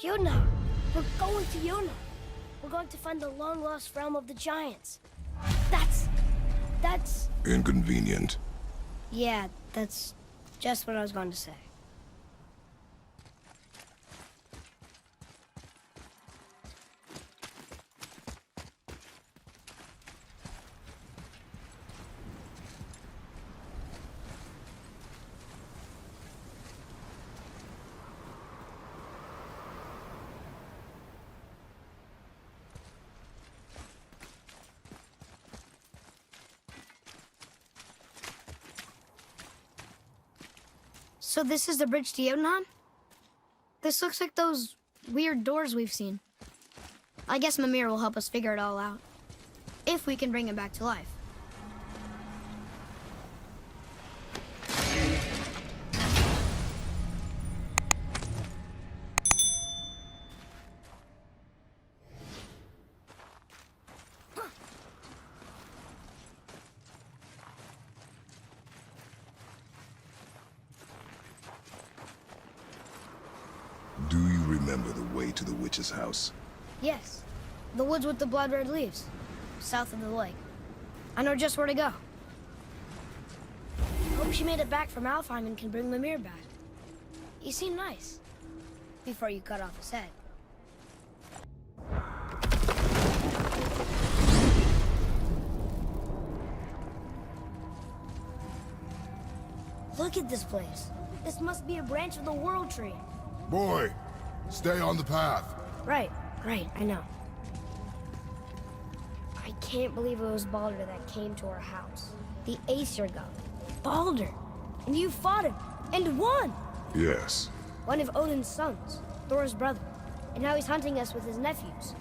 Yuna! We're going to Yuna! We're going to find the long-lost realm of the giants. That's... Inconvenient. Yeah, that's just what I was going to say. So this is the bridge to Jotunheim? This looks like those weird doors we've seen. I guess Mimir will help us figure it all out. If we can bring him back to life. Do you remember the way to the witch's house? Yes. The woods with the blood-red leaves. South of the lake. I know just where to go. Hope she made it back from Alfheim and can bring Mimir back. He seemed nice. Before you cut off his head. Look at this place. This must be a branch of the World Tree. Boy, stay on the path. Right, I know. I can't believe it was Baldur that came to our house. The Aesir god. Baldur! And you fought him, and won! Yes. One of Odin's sons, Thor's brother. And now he's hunting us with his nephews.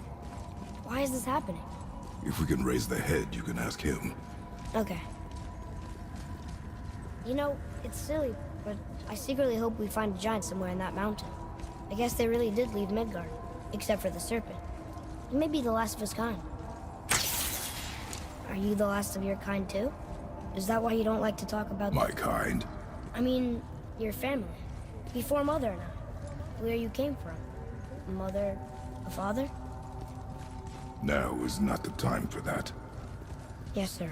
Why is this happening? If we can raise the head, you can ask him. Okay. You know, it's silly, but I secretly hope we find a giant somewhere in that mountain. I guess they really did leave Midgard, except for the serpent. He may be the last of his kind. Are you the last of your kind too? Is that why you don't like to talk about My kind? I mean, your family. Before Mother and I. Where you came from. A mother, a father? Now is not the time for that. Yes, sir.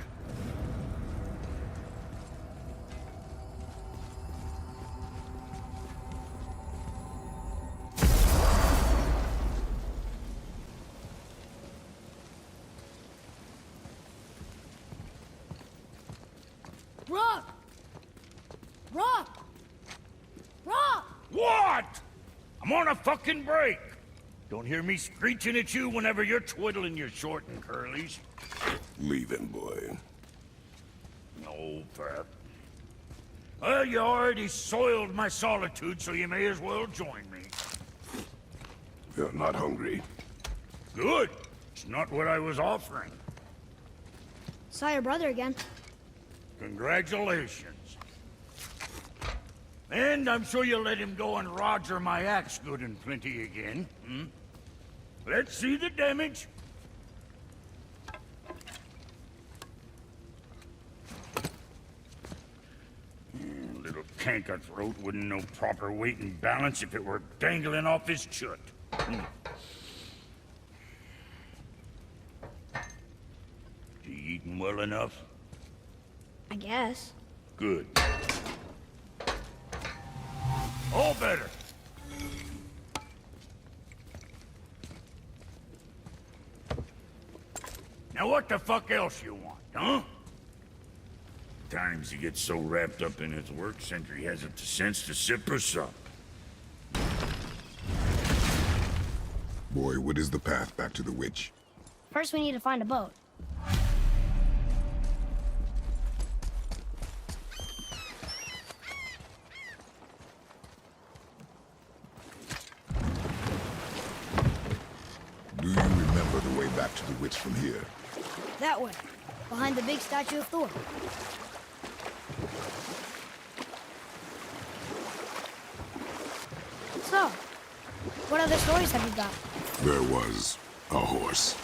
Rock! Rock! Rock! What? I'm on a fucking break. Don't hear me screeching at you whenever you're twiddling your short and curlies. Leave him, boy. No, Pep. Well, you already soiled my solitude, so you may as well join me. You're not hungry. Good. It's not what I was offering. Saw your brother again. Congratulations. And I'm sure you'll let him go and Roger my axe good and plenty again. Hmm? Let's see the damage. Little canker throat wouldn't know proper weight and balance if it were dangling off his chut. Hmm. You eating well enough? I guess. Good. All better. Now what the fuck else you want, huh? Times he gets so wrapped up in his work, Sentry hasn't the sense to sip or sup. Boy, what is the path back to the witch? First we need to find a boat. Do you remember the way back to the witch from here? That way. Behind the big statue of Thor. So, what other stories have you got? There was a horse.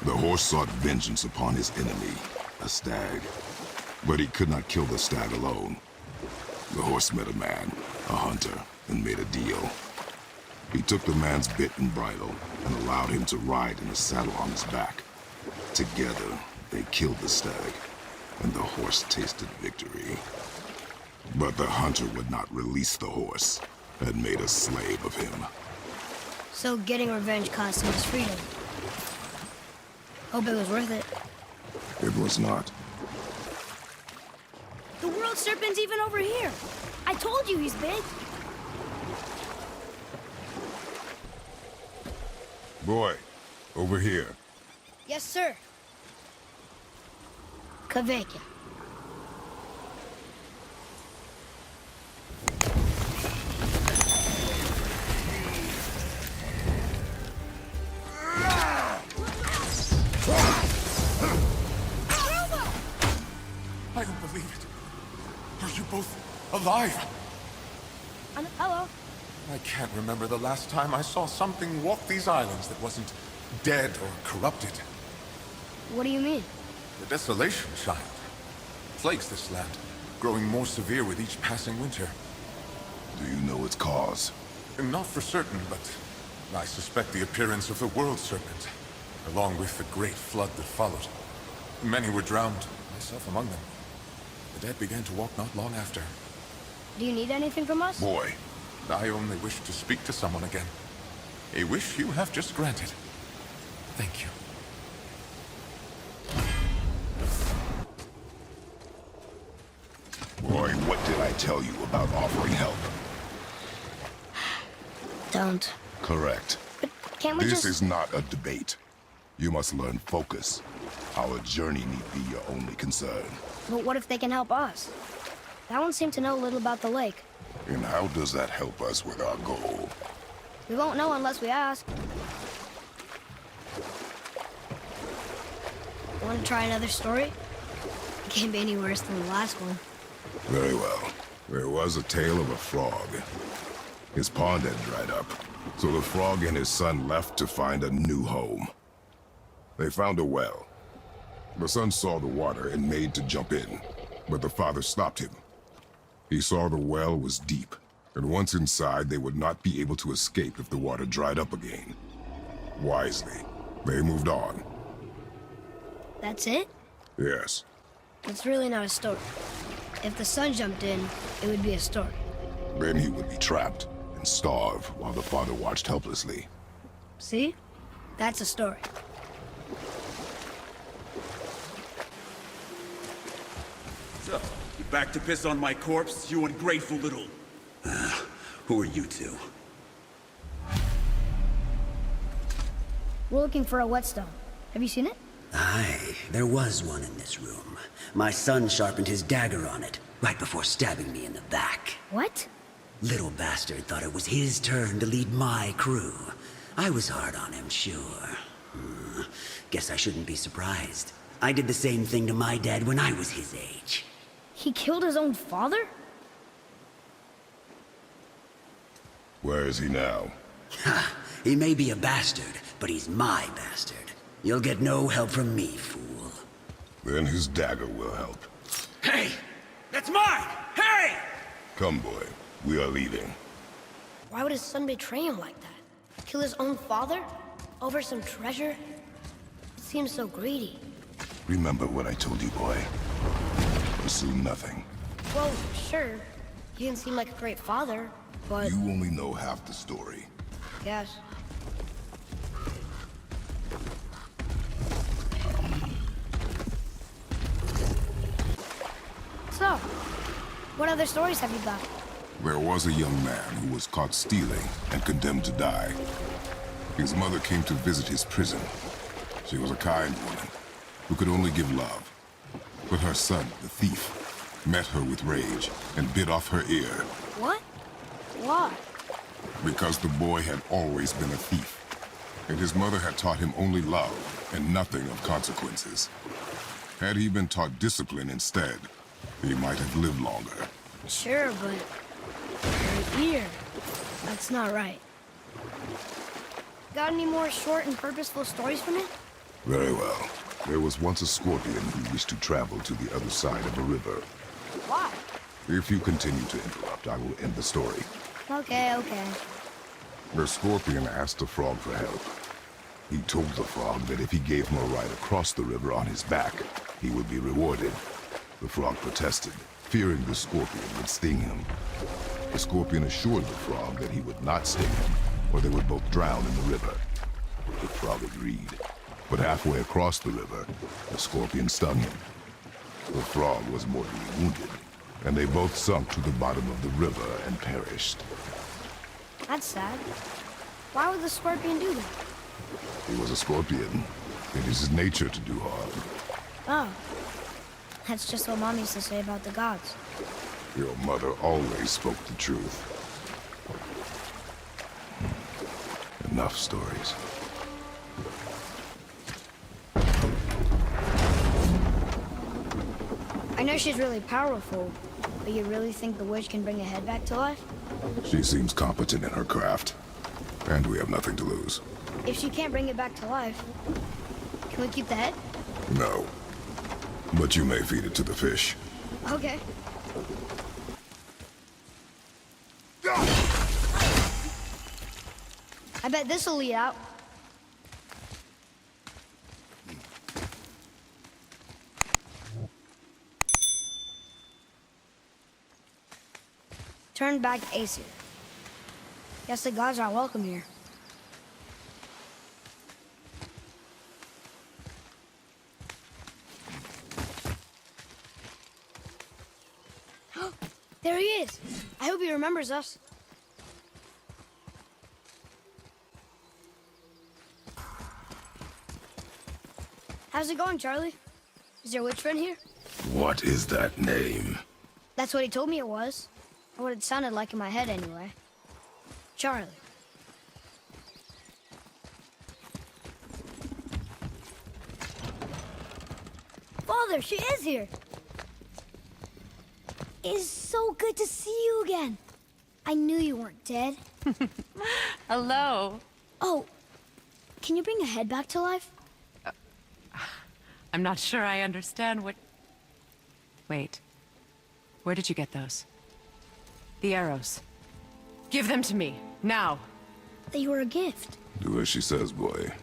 The horse sought vengeance upon his enemy, a stag. But he could not kill the stag alone. The horse met a man, a hunter, and made a deal. He took the man's bit and bridle and allowed him to ride in a saddle on his back. Together, they killed the stag, and the horse tasted victory. But the hunter would not release the horse and made a slave of him. So getting revenge cost him his freedom. Hope it was worth it. It was not. The world serpent's even over here. I told you he's big. Boy, over here. Yes, sir. Kaveka. I don't believe it. Are you both alive? Hello. I can't remember the last time I saw something walk these islands that wasn't dead or corrupted. What do you mean? The desolation, child, plagues this land, growing more severe with each passing winter. Do you know its cause? Not for certain, but I suspect the appearance of the world serpent, along with the great flood that followed. Many were drowned, myself among them. The dead began to walk not long after. Do you need anything from us? Boy. I only wish to speak to someone again. A wish you have just granted. Thank you. Boy, what did I tell you about offering help? Don't. Correct. But can't we This just... is not a debate. You must learn focus. Our journey need be your only concern. But what if they can help us? That one seemed to know a little about the lake. And how does that help us with our goal? We won't know unless we ask. Want to try another story? It can't be any worse than the last one. Very well. There was a tale of a frog. His pond had dried up, so the frog and his son left to find a new home. They found a well. The son saw the water and made to jump in, but the father stopped him. He saw the well was deep, and once inside, they would not be able to escape if the water dried up again. Wisely, they moved on. That's it? Yes. It's really not a story. If the son jumped in, it would be a story. Then he would be trapped and starve while the father watched helplessly. See? That's a story. So, you back to piss on my corpse, you ungrateful little... who are you two? We're looking for a whetstone. Have you seen it? Aye, there was one in this room. My son sharpened his dagger on it, right before stabbing me in the back. What? Little bastard thought it was his turn to lead my crew. I was hard on him, sure. Guess I shouldn't be surprised. I did the same thing to my dad when I was his age. He killed his own father? Where is he now? Ha! He may be a bastard, but he's my bastard. You'll get no help from me, fool. Then his dagger will help. Hey! That's mine! Hey! Come, boy. We are leaving. Why would his son betray him like that? Kill his own father? Over some treasure? It seems so greedy. Remember what I told you, boy. Pursue nothing. Well, sure. He didn't seem like a great father, but... You only know half the story. Yes. So, what other stories have you got? There was a young man who was caught stealing and condemned to die. His mother came to visit his prison. She was a kind woman who could only give love. But her son, the thief, met her with rage and bit off her ear. What? Why? Because the boy had always been a thief, and his mother had taught him only love and nothing of consequences. Had he been taught discipline instead, he might have lived longer. Sure, but... her ear. That's not right. Got any more short and purposeful stories for me? Very well. There was once a scorpion who wished to travel to the other side of a river. Why? If you continue to interrupt, I will end the story. Okay, okay. The scorpion asked the frog for help. He told the frog that if he gave him a ride across the river on his back, he would be rewarded. The frog protested, fearing the scorpion would sting him. The scorpion assured the frog that he would not sting him, or they would both drown in the river. The frog agreed, but halfway across the river, the scorpion stung him. The frog was mortally wounded, and they both sunk to the bottom of the river and perished. That's sad. Why would the scorpion do that? He was a scorpion. It is his nature to do harm. Oh. That's just what Mom used to say about the gods. Your mother always spoke the truth. Enough stories. I know she's really powerful, but you really think the witch can bring a head back to life? She seems competent in her craft, and we have nothing to lose. If she can't bring it back to life, can we keep the head? No. But you may feed it to the fish. Okay. I bet this'll lead out. Turn back Aesir. Guess the gods aren't welcome here. There he is! I hope he remembers us. How's it going, Charlie? Is your witch friend here? What is that name? That's what he told me it was. Or what it sounded like in my head, anyway. Charlie. Father, she is here! It is so good to see you again. I knew you weren't dead. Hello. Oh, can you bring a head back to life? I'm not sure I understand what... Wait. Where did you get those? The arrows. Give them to me, now. They were a gift. Do as she says, boy.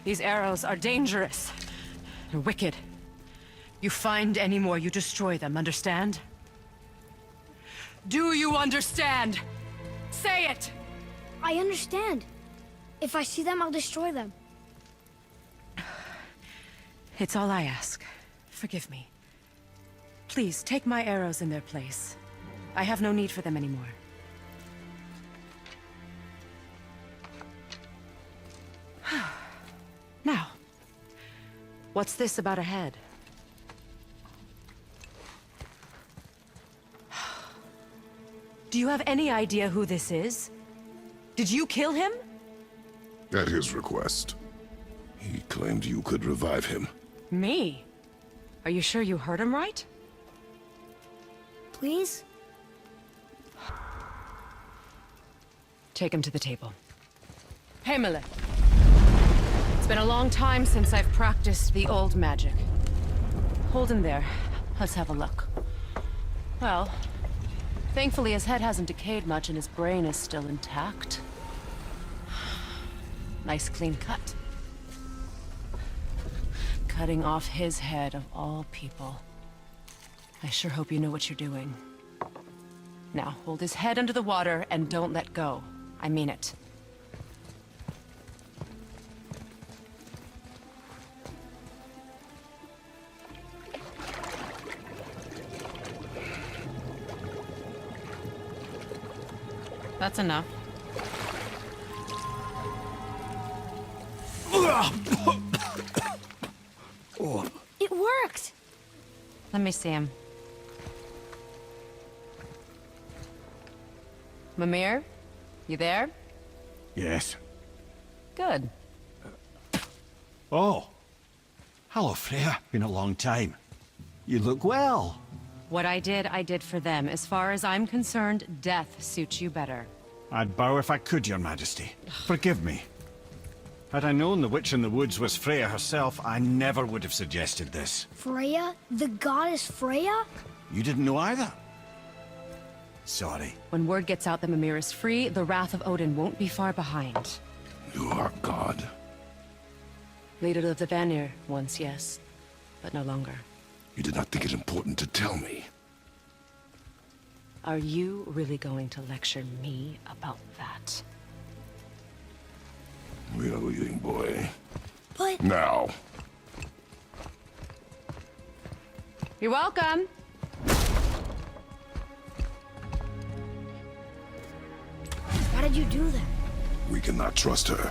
These arrows are dangerous. They're wicked. You find any more, you destroy them, understand? Do you understand? Say it! I understand. If I see them, I'll destroy them. It's all I ask. Forgive me. Please, take my arrows in their place. I have no need for them anymore. Now, what's this about a head? Do you have any idea who this is? Did you kill him? At his request. He claimed you could revive him. Me? Are you sure you heard him right? Please? Take him to the table. Hemele. It's been a long time since I've practiced the old magic. Hold him there. Let's have a look. Well, thankfully his head hasn't decayed much and his brain is still intact. Nice clean cut. Cutting off his head of all people. I sure hope you know what you're doing. Now, hold his head under the water and don't let go. I mean it. That's enough. It worked! Let me see him. Mimir? You there? Yes. Good. Oh. Hello, Freya. Been a long time. You look well. What I did for them. As far as I'm concerned, death suits you better. I'd bow if I could, Your Majesty. Forgive me. Had I known the witch in the woods was Freya herself, I never would have suggested this. Freya? The goddess Freya? You didn't know either? Sorry. When word gets out that Mimir is free, the wrath of Odin won't be far behind. You are God. Leader of the Vanir, once yes, but no longer. You did not think it important to tell me. Are you really going to lecture me about that? We are leaving, boy. But... Now. You're welcome. Why did you do that? We cannot trust her.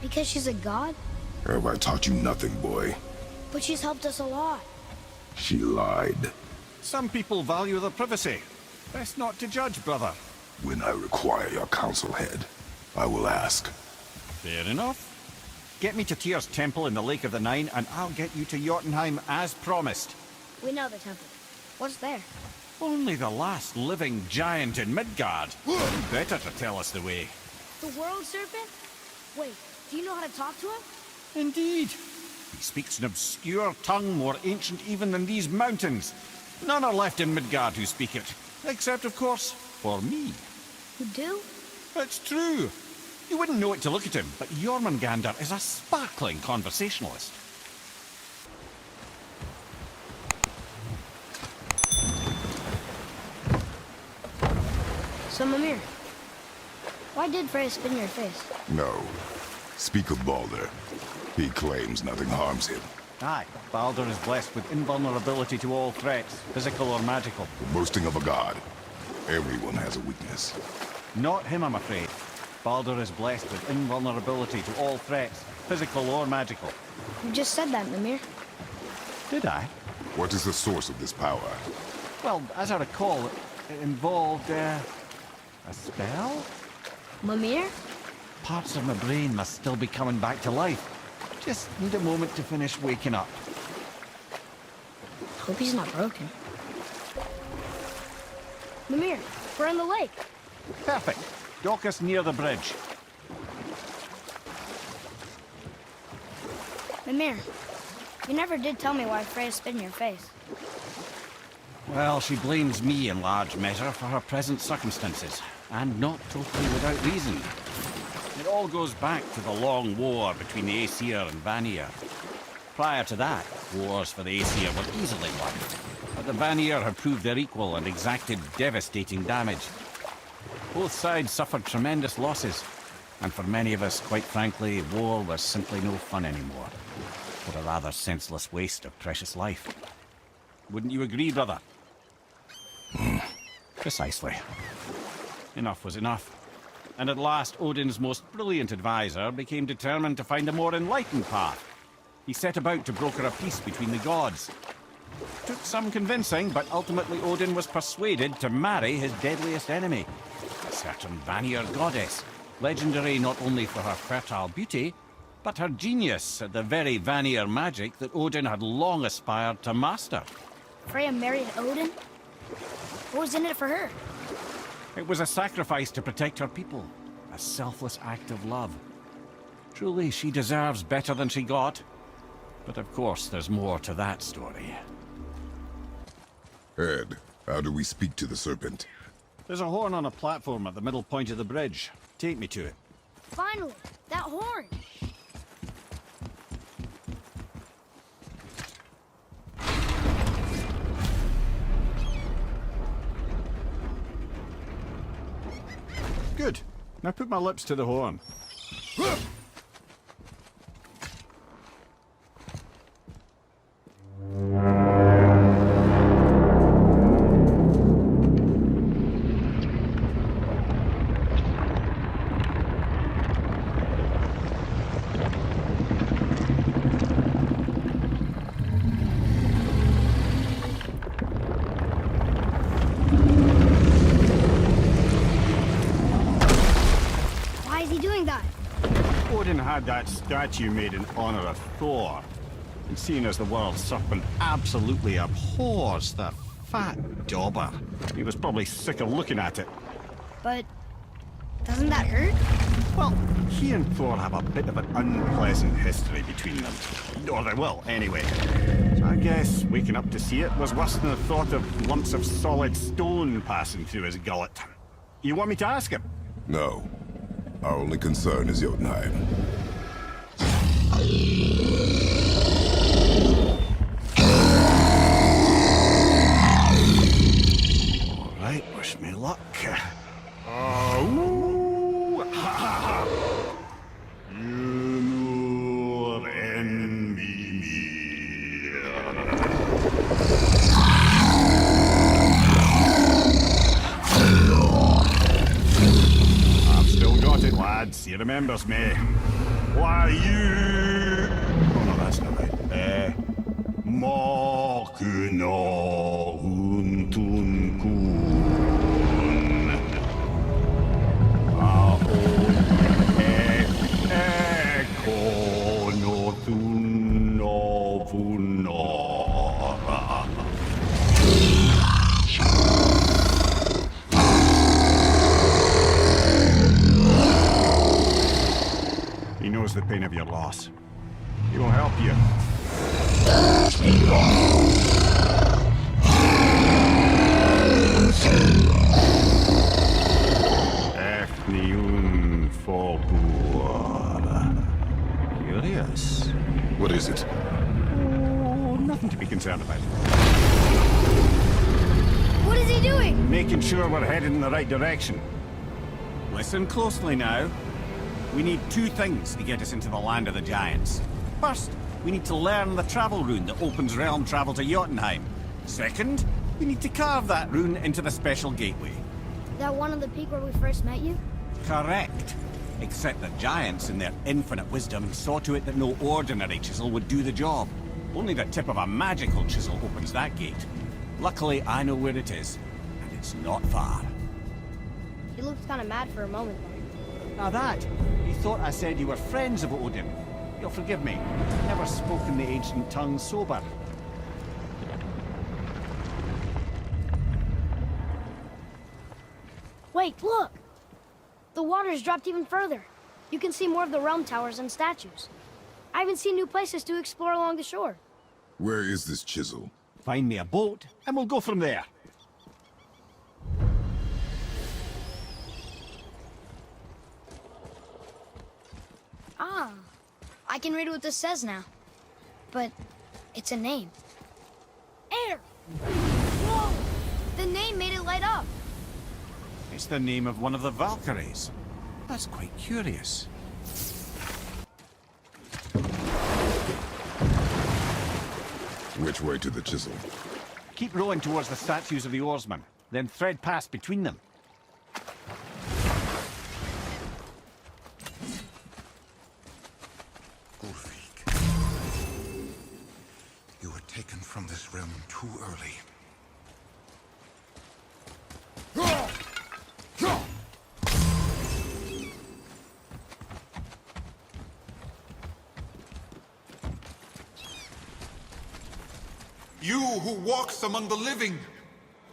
Because she's a god? Have I taught you nothing, boy? But she's helped us a lot. She lied. Some people value their privacy. Best not to judge, brother. When I require your counsel, head, I will ask. Fair enough. Get me to Tyr's temple in the Lake of the Nine, and I'll get you to Jotunheim as promised. We know the temple. What's there? Only the last living giant in Midgard. Better to tell us the way. The world serpent? Wait, do you know how to talk to him? Indeed. He speaks an obscure tongue more ancient even than these mountains. None are left in Midgard who speak it. Except, of course, for me. You do? It's true. You wouldn't know it to look at him, but Jormungandr is a sparkling conversationalist. So, Mimir, why did Freya spit in your face? No. Speak of Balder. He claims nothing harms him. Aye, Baldur is blessed with invulnerability to all threats, physical or magical. The boasting of a god. Everyone has a weakness. Not him, I'm afraid. Baldur is blessed with invulnerability to all threats, physical or magical. You just said that, Mimir. Did I? What is the source of this power? Well, as I recall, it involved, a spell? Mimir? Parts of my brain must still be coming back to life. Just need a moment to finish waking up. Hope he's not broken. Mimir, we're in the lake. Perfect. Dock us near the bridge. Mimir, you never did tell me why Freya spit in your face. Well, she blames me in large measure for her present circumstances, and not totally without reason. It all goes back to the long war between the Aesir and Vanir. Prior to that, wars for the Aesir were easily won, but the Vanir had proved their equal and exacted devastating damage. Both sides suffered tremendous losses, and for many of us, quite frankly, war was simply no fun anymore, but a rather senseless waste of precious life. Wouldn't you agree, brother? Precisely. Enough was enough. And at last, Odin's most brilliant advisor became determined to find a more enlightened path. He set about to broker a peace between the gods. Took some convincing, but ultimately Odin was persuaded to marry his deadliest enemy, a certain Vanir goddess, legendary not only for her fertile beauty, but her genius at the very Vanir magic that Odin had long aspired to master. Freya married Odin? What was in it for her? It was a sacrifice to protect her people, a selfless act of love. Truly, she deserves better than she got. But of course, there's more to that story. Ed, how do we speak to the serpent? There's a horn on a platform at the middle point of the bridge. Take me to it. Finally, that horn! Good. Now put my lips to the horn. Odin had that statue made in honor of Thor. And seeing as the world serpent absolutely abhors the fat dauber, he was probably sick of looking at it. But Doesn't that hurt? Well, he and Thor have a bit of an unpleasant history between them. Or they will, anyway. So I guess waking up to see it was worse than the thought of lumps of solid stone passing through his gullet. You want me to ask him? No. Our only concern is Jotunheim. All right, wish me luck. Ooh, ha, ha, ha. You nur en mir. I've still got it, lads. He remembers me. Why you? Oh no, that's not right. Makuna huntun kun. Ekonotun novunora. He knows the pain of your loss. He will help you. Efniun Fogur. Curious. What is it? Oh, nothing to be concerned about. What is he doing? Making sure we're headed in the right direction. Listen closely now. We need two things to get us into the land of the giants. First, we need to learn the travel rune that opens realm travel to Jotunheim. Second, we need to carve that rune into the special gateway. That one on the peak where we first met you? Correct. Except the giants, in their infinite wisdom, saw to it that no ordinary chisel would do the job. Only the tip of a magical chisel opens that gate. Luckily, I know where it is, and it's not far. He looked kind of mad for a moment there. Now that, he thought I said you were friends of Odin. You'll forgive me. Never spoken the ancient tongue sober. Wait, look! The water's dropped even further. You can see more of the realm towers and statues. I even see new places to explore along the shore. Where is this chisel? Find me a boat, and we'll go from there. Ah, I can read what this says now. But it's a name. Air! Whoa! The name made it light up. It's the name of one of the Valkyries. That's quite curious. Which way to the chisel? Keep rowing towards the statues of the oarsmen, then thread past between them. You were taken from this realm too early. You who walks among the living,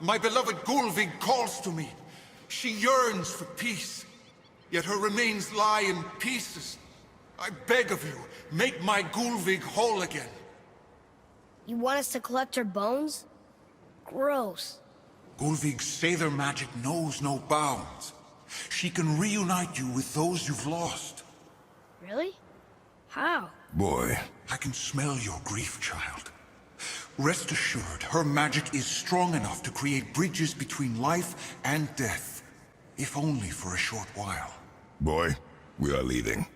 my beloved Gulvig calls to me. She yearns for peace, yet her remains lie in pieces. I beg of you, make my Gulvig whole again. You want us to collect her bones? Gross. Gulvig's Sather magic knows no bounds. She can reunite you with those you've lost. Really? How? Boy. I can smell your grief, child. Rest assured, her magic is strong enough to create bridges between life and death, if only for a short while. Boy, we are leaving.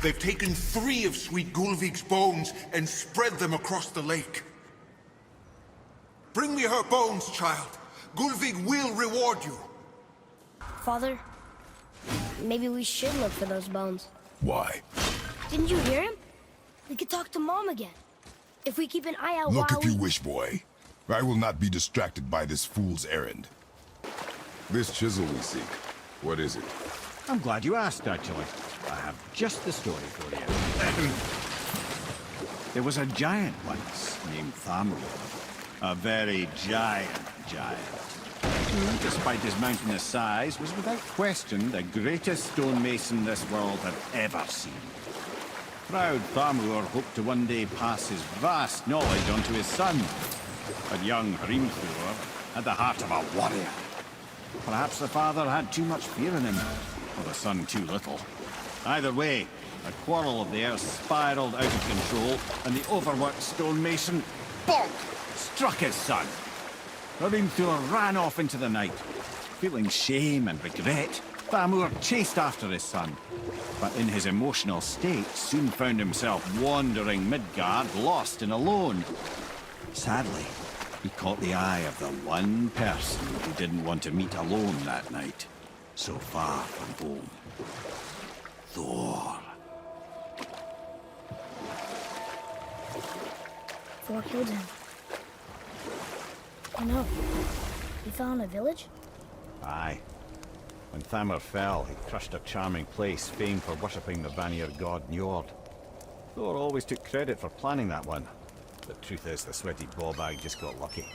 They've taken 3 of Sweet Gulvig's bones and spread them across the lake. Bring me her bones, child. Gulvig will reward you. Father, maybe we should look for those bones. Why? Didn't you hear him? We could talk to Mom again. If we keep an eye out Look while if you wish, boy. I will not be distracted by this fool's errand. This chisel we seek, what is it? I'm glad you asked, actually. I have just the story for you. There was a giant once named Thamur. A very giant. who, despite his mountainous size, was without question the greatest stonemason this world had ever seen. Proud Thamur hoped to one day pass his vast knowledge on to his son. But young Hrimthur had the heart of a warrior. Perhaps the father had too much fear in him, or the son too little. Either way, a quarrel of theirs spiraled out of control, and the overworked stonemason, bonk, struck his son. Hrimthur ran off into the night. Feeling shame and regret, Thamur chased after his son, but in his emotional state soon found himself wandering Midgard, lost and alone. Sadly, he caught the eye of the one person he didn't want to meet alone that night, so far from home. Thor. Thor killed him. Oh no. He fell in a village? Aye. When Thamur fell, he crushed a charming place famed for worshipping the Vanir god Njord. Thor always took credit for planning that one. The truth is, the sweaty ballbag just got lucky.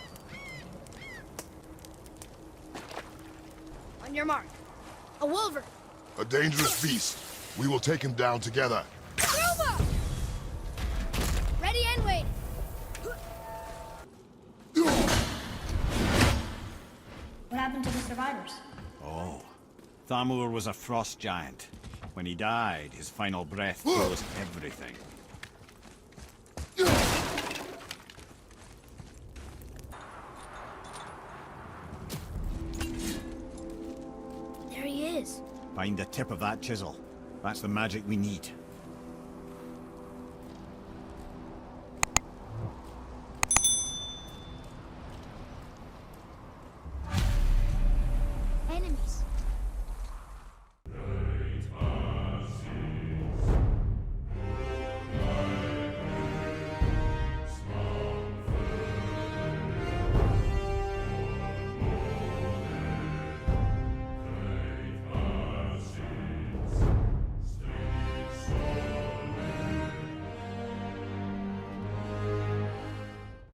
On your mark. A wolver! A dangerous beast. We will take him down together. Nova! Ready and wait. What happened to the survivors? Oh. Thamur was a frost giant. When he died, his final breath froze everything. There he is. Find the tip of that chisel. That's the magic we need.